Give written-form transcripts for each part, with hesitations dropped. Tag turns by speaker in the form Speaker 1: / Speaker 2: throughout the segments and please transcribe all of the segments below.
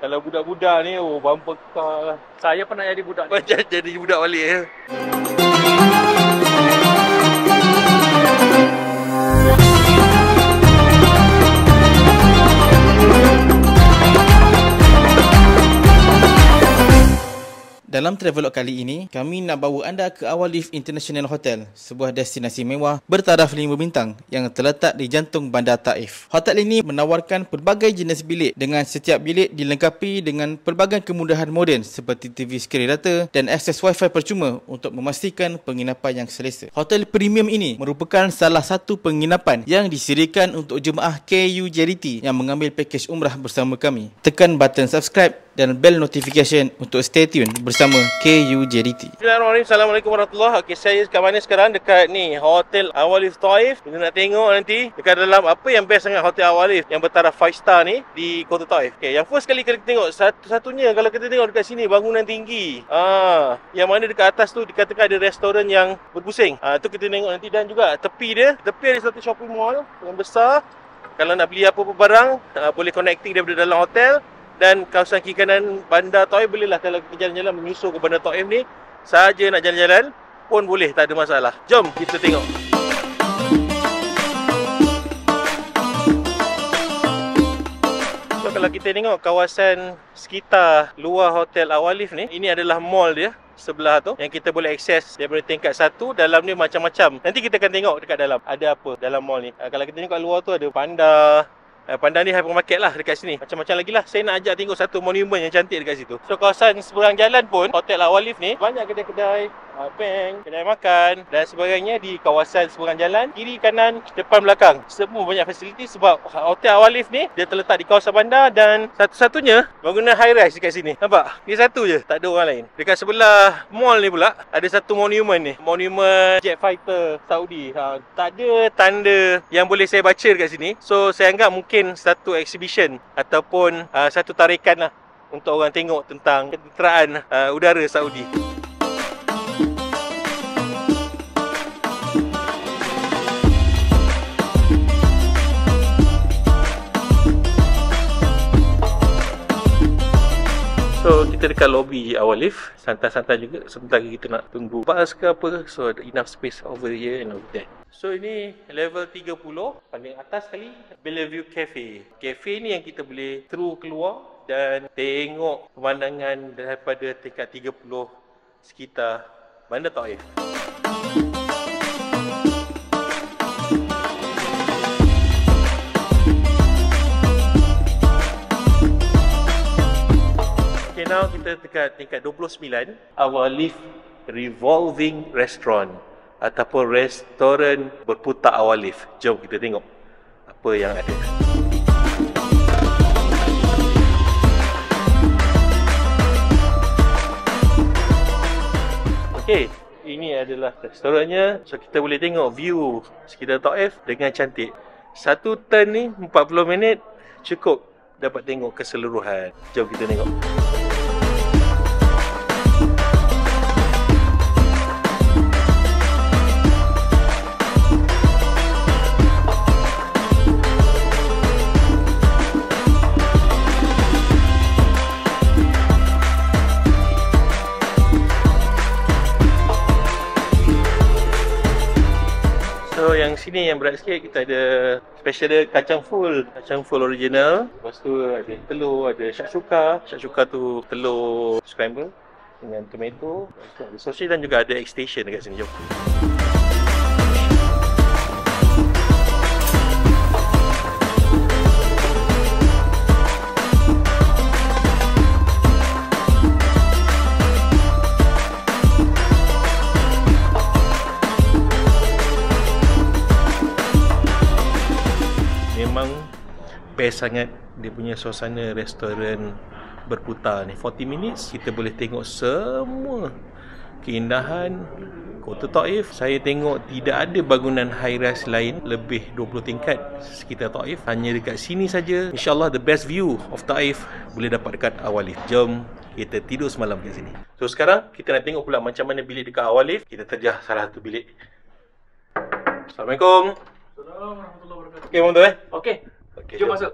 Speaker 1: Kalau budak-budak ni, bumper car lah.
Speaker 2: Saya pernah jadi budak ni.
Speaker 1: Jadi budak balik ya.
Speaker 3: Dalam Travelog kali ini, kami nak bawa anda ke Awalif International Hotel, sebuah destinasi mewah bertaraf 5 bintang yang terletak di jantung bandar Taif. Hotel ini menawarkan pelbagai jenis bilik dengan setiap bilik dilengkapi dengan pelbagai kemudahan moden seperti TV skrin data dan akses Wi-Fi percuma untuk memastikan penginapan yang selesa. Hotel premium ini merupakan salah satu penginapan yang disediakan untuk jemaah KU JDT yang mengambil pakej umrah bersama kami. Tekan button subscribe dan bell notification untuk stay tune bersama KU JDT.
Speaker 1: Bismillahirrahmanirrahim. Assalamualaikum warahmatullahi wabarakatuh. Saya kat mana sekarang? Dekat ni, Hotel Awalif Taif. Kita nak tengok nanti dekat dalam apa yang best sangat Hotel Awalif yang bertaraf 5 star ni di Kota Taif. Okay, yang first kali kita tengok satu-satunya kalau kita tengok dekat sini bangunan tinggi. Yang mana dekat atas tu dikatakan ada restoran yang berpusing. Tu kita tengok nanti, dan juga tepi ada satu shopping mall yang besar. Kalau nak beli apa-apa barang, boleh connecting daripada dalam hotel. Dan kawasan kiri kanan bandar Taif, bolehlah kalau kita jalan-jalan menyusul ke bandar Taif ni, sahaja nak jalan-jalan pun boleh, tak ada masalah. Jom kita tengok. So kalau kita tengok kawasan sekitar luar Hotel Awalif ni, ini adalah mall dia sebelah tu yang kita boleh akses daripada tingkat 1. Dalam ni macam-macam. Nanti kita akan tengok dekat dalam ada apa dalam mall ni. Kalau kita tengok kat luar tu ada panda. Panda ni hypermarket lah dekat sini. Macam-macam lagi lah. Saya nak ajak tengok satu monumen yang cantik dekat situ. So kawasan seberang jalan pun Hotel Awalif ni banyak kedai-kedai, bank, kedai makan dan sebagainya di kawasan seberang jalan. Kiri, kanan, depan, belakang, semua banyak fasiliti sebab Hotel Awalif ni dia terletak di kawasan bandar dan satu-satunya bangunan high rise dekat sini. Nampak? Dia satu je, tak ada orang lain. Dekat sebelah mall ni pula ada satu monumen ni, monumen jet fighter Saudi. Tak ada tanda yang boleh saya baca dekat sini. So saya anggap mungkin satu exhibition ataupun satu tarikan lah untuk orang tengok tentang ketenteraan udara Saudi. So kita dekat lobby Awalif, santai-santai juga. Sebentar lagi kita nak tunggu bas ke apa. So ada enough space over here and over there. So ini level 30, paling atas sekali, Bellevue Cafe. Cafe ni yang kita boleh through keluar dan tengok pemandangan daripada tingkat 30 sekitar bandar Taif. Okay, now kita dekat tingkat 29, Awalif Revolving Restaurant ataupun restoran berputar Awalif. Jom kita tengok apa yang ada. Okey, ini adalah restorannya. So kita boleh tengok view sekitar Taif dengan cantik. Satu turn ni 40 minit cukup dapat tengok keseluruhan. Jom kita tengok. So yang sini yang berat sikit, kita ada special dia kacang full original. Lepas tu ada telur, ada shakshuka tu telur scramble dengan tomato. Lepas tu ada sausage dan juga ada extension dekat sini. Jom. Memang best sangat dia punya suasana restoran berputar ni. 40 minutes kita boleh tengok semua keindahan Kota Taif. Saya tengok tidak ada bangunan high rise lain lebih 20 tingkat sekitar Taif. Hanya dekat sini saja. InsyaAllah the best view of Taif boleh dapat dekat Awalif. Jom kita tidur semalam kat sini. So sekarang kita nak tengok pula macam mana bilik dekat Awalif. Kita terjah salah satu bilik. Assalamualaikum.
Speaker 2: Assalamualaikum warahmatullahi wabarakatuh.
Speaker 1: Okey, Bang Tu
Speaker 2: Okey.
Speaker 1: Okey,
Speaker 2: Jom masuk.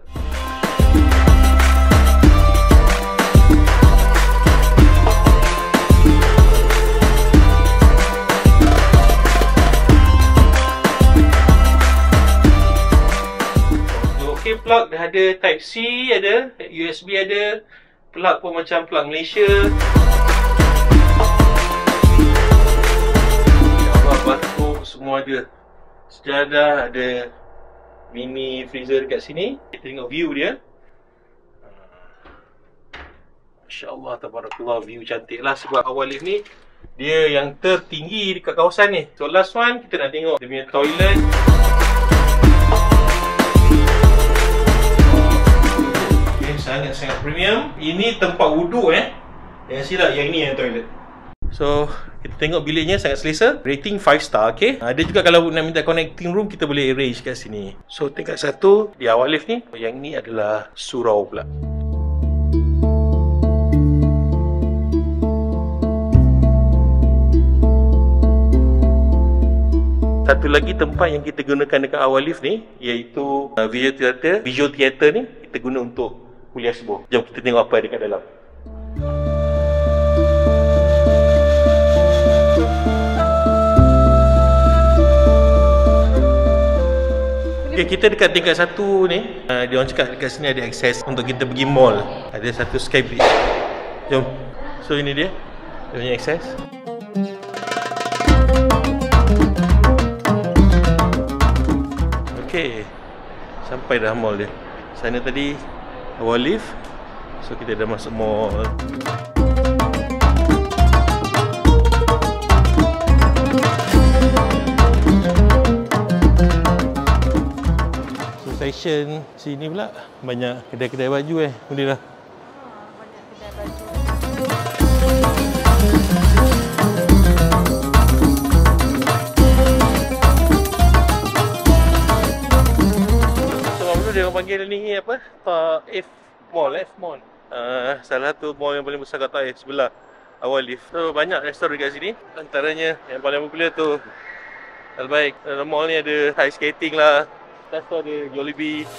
Speaker 1: plug dah ada, Type C ada, USB ada, plug pun macam plug Malaysia. Batuk semua ada. Sejadah ada, mini freezer dekat sini. Kita tengok view dia. Masya-Allah, tabarakallah, view cantik lah. Sebab awal lift ni dia yang tertinggi dekat kawasan ni. So last one kita nak tengok dia punya toilet. Sangat-sangat premium. Ini tempat wuduk Yang silap yang ni yang toilet. So kita tengok biliknya sangat selesa. Rating 5 star, okay. Ada juga kalau nak minta connecting room, kita boleh arrange kat sini. So tingkat 1 di awal lift ni. Yang ni adalah surau pula. Satu lagi tempat yang kita gunakan dekat awal lift ni, iaitu visual theater ni kita guna untuk kuliah subuh. Jom kita tengok apa ada dekat dalam. Okay, kita dekat tingkat 1 ni, dia orang cakap dekat sini ada akses untuk kita pergi mall. Ada satu sky bridge. Jom. So ini dia punya akses. Okay, sampai dah mall dia. Sana tadi awal lift. So kita dah masuk mall. So section sini pula banyak kedai-kedai baju boleh lah.
Speaker 4: Banyak kedai baju.
Speaker 1: Dia orang panggil ni apa? Taif Mall, Mall. Salah satu mall yang paling besar kat Taif, sebelah awal lift. So banyak restoran dekat sini. Antaranya yang paling popular tu Al-Baik. Dalam mall ni ada ice skating lah. Lepas tu ada Jollibee.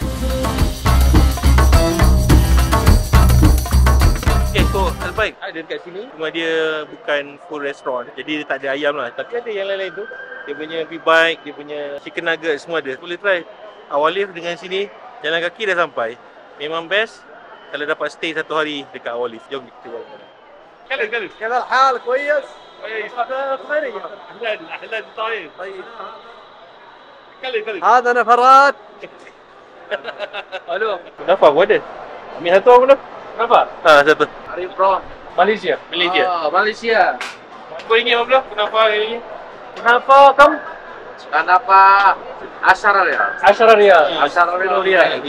Speaker 1: Okay, so Al-Baik ada dekat sini. Cuma dia bukan full restaurant. Jadi dia tak ada ayam lah. Tapi ada yang lain-lain tu. Dia punya beef bike, dia punya chicken nugget, semua ada. Boleh try. Awal lift dengan sini, jalan kaki dah sampai. Memang best kalau dapat stay 1 hari dekat awal lift. Jom kita buat. كيف الحال كويس؟ كويس. خيري. اهلا طيب. طيب.
Speaker 2: هذا نفرات. الو.
Speaker 1: Kenapa aku ada? Ambil satu aku dah.
Speaker 2: Kenapa?
Speaker 1: Satu.
Speaker 2: Are you from Malaysia?
Speaker 1: Malaysia.
Speaker 2: Malaysia.
Speaker 1: Kau ingin apa? Kenapa ini?
Speaker 2: Kenapa kamu? Kenapa? 10 riyal. 10 riyal. 10 riyal.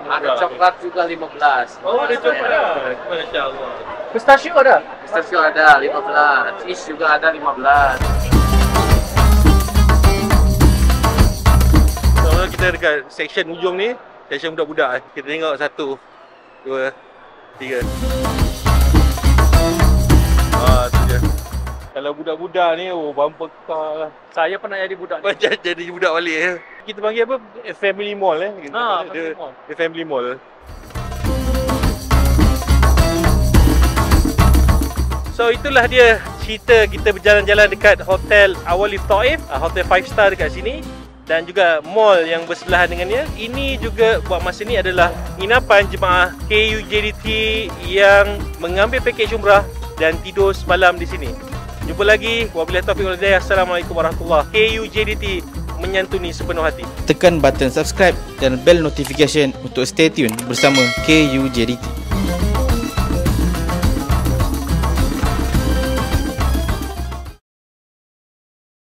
Speaker 2: Ada coklat juga 15.
Speaker 1: Oh, ada coklat. Masya-Allah.
Speaker 2: Pistachio ada? Pistachio ada 15. Cheese juga ada 15.
Speaker 1: So, kita dekat section ujung ni, section budak-budak. Kita tengok 1, 2, 3. Tu je. Kalau budak-budak ni, bumper car lah.
Speaker 2: Saya pernah jadi budak ni.
Speaker 1: Macam jadi budak balik. Kita panggil apa? Family mall
Speaker 2: Family mall.
Speaker 1: Dia family mall. So itulah dia cerita kita berjalan-jalan dekat Hotel Awal Lift Taif, hotel 5 star dekat sini, dan juga mall yang bersebelahan dengannya. Ini juga buat masa ni adalah penginapan jemaah KUJDT yang mengambil pakej umrah dan tidur semalam di sini. Jumpa lagi. Wabillahi taufiq wal hidayah. Assalamualaikum warahmatullahi wabarakatuh. KUJDT menyantuni sepenuh hati.
Speaker 3: Tekan button subscribe dan bell notification untuk stay tune bersama KUJDT.